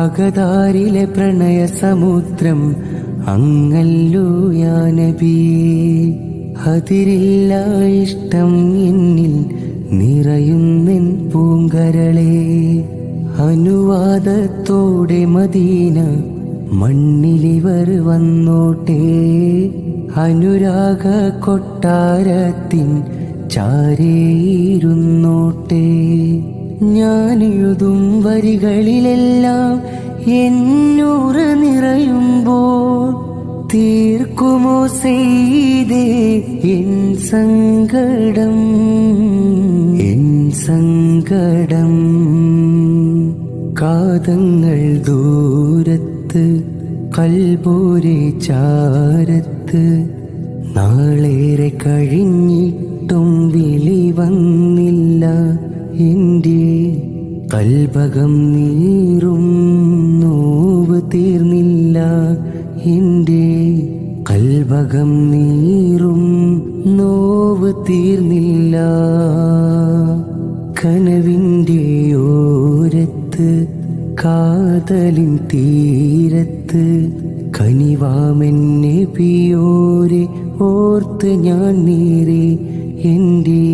അകതാരിലെ പ്രണയ സമുദ്രം അങ്ങല്ലോ യാ നബി. അതിരില്ല ഇഷ്ടം എന്നിൽ നിറയുന്നെൻ പൂങ്കരളെ. അനുവാദത്തോടെ മദീന മണ്ണിലിവർ വന്നോട്ടെ. അനുരാഗ കൊട്ടാരത്തിൻ ചാരേയിരുന്നോട്ടെ. ഞാനെഴുതും വരികളിലെല്ലാം എന്നൂറ നിറയുമ്പോൾ തീർക്കുമോ സെയ്തേ എൻ സങ്കടം, എൻ സങ്കടം. കാതങ്ങൾ ദൂരത്ത് കൽബോരെ ചാരത്ത് നാളേറെ കഴിഞ്ഞിട്ടും വിളി വന്നില്ല. എൻ്റെ കൽബകം നീറും നോവ് തീർന്നില്ല. എൻ്റെ കൽബകം നീറും നോവ് തീർന്നില്ല. കനവിൻ്റെ ഓരത്ത് കാതലിൻ തീരത്ത് കനിവാമെന്നെ പിയോരെ ഓർത്ത് ഞാൻ നീറി. എൻ്റെ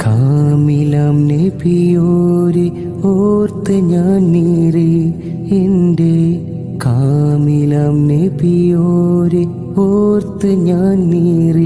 കാമിലാം നബിയോരെ ഓർത്ത് ഞാൻ നീറി. എൻ്റെ കാമിലാം നബിയോരെ ഓർത്ത് ഞാൻ നീറി.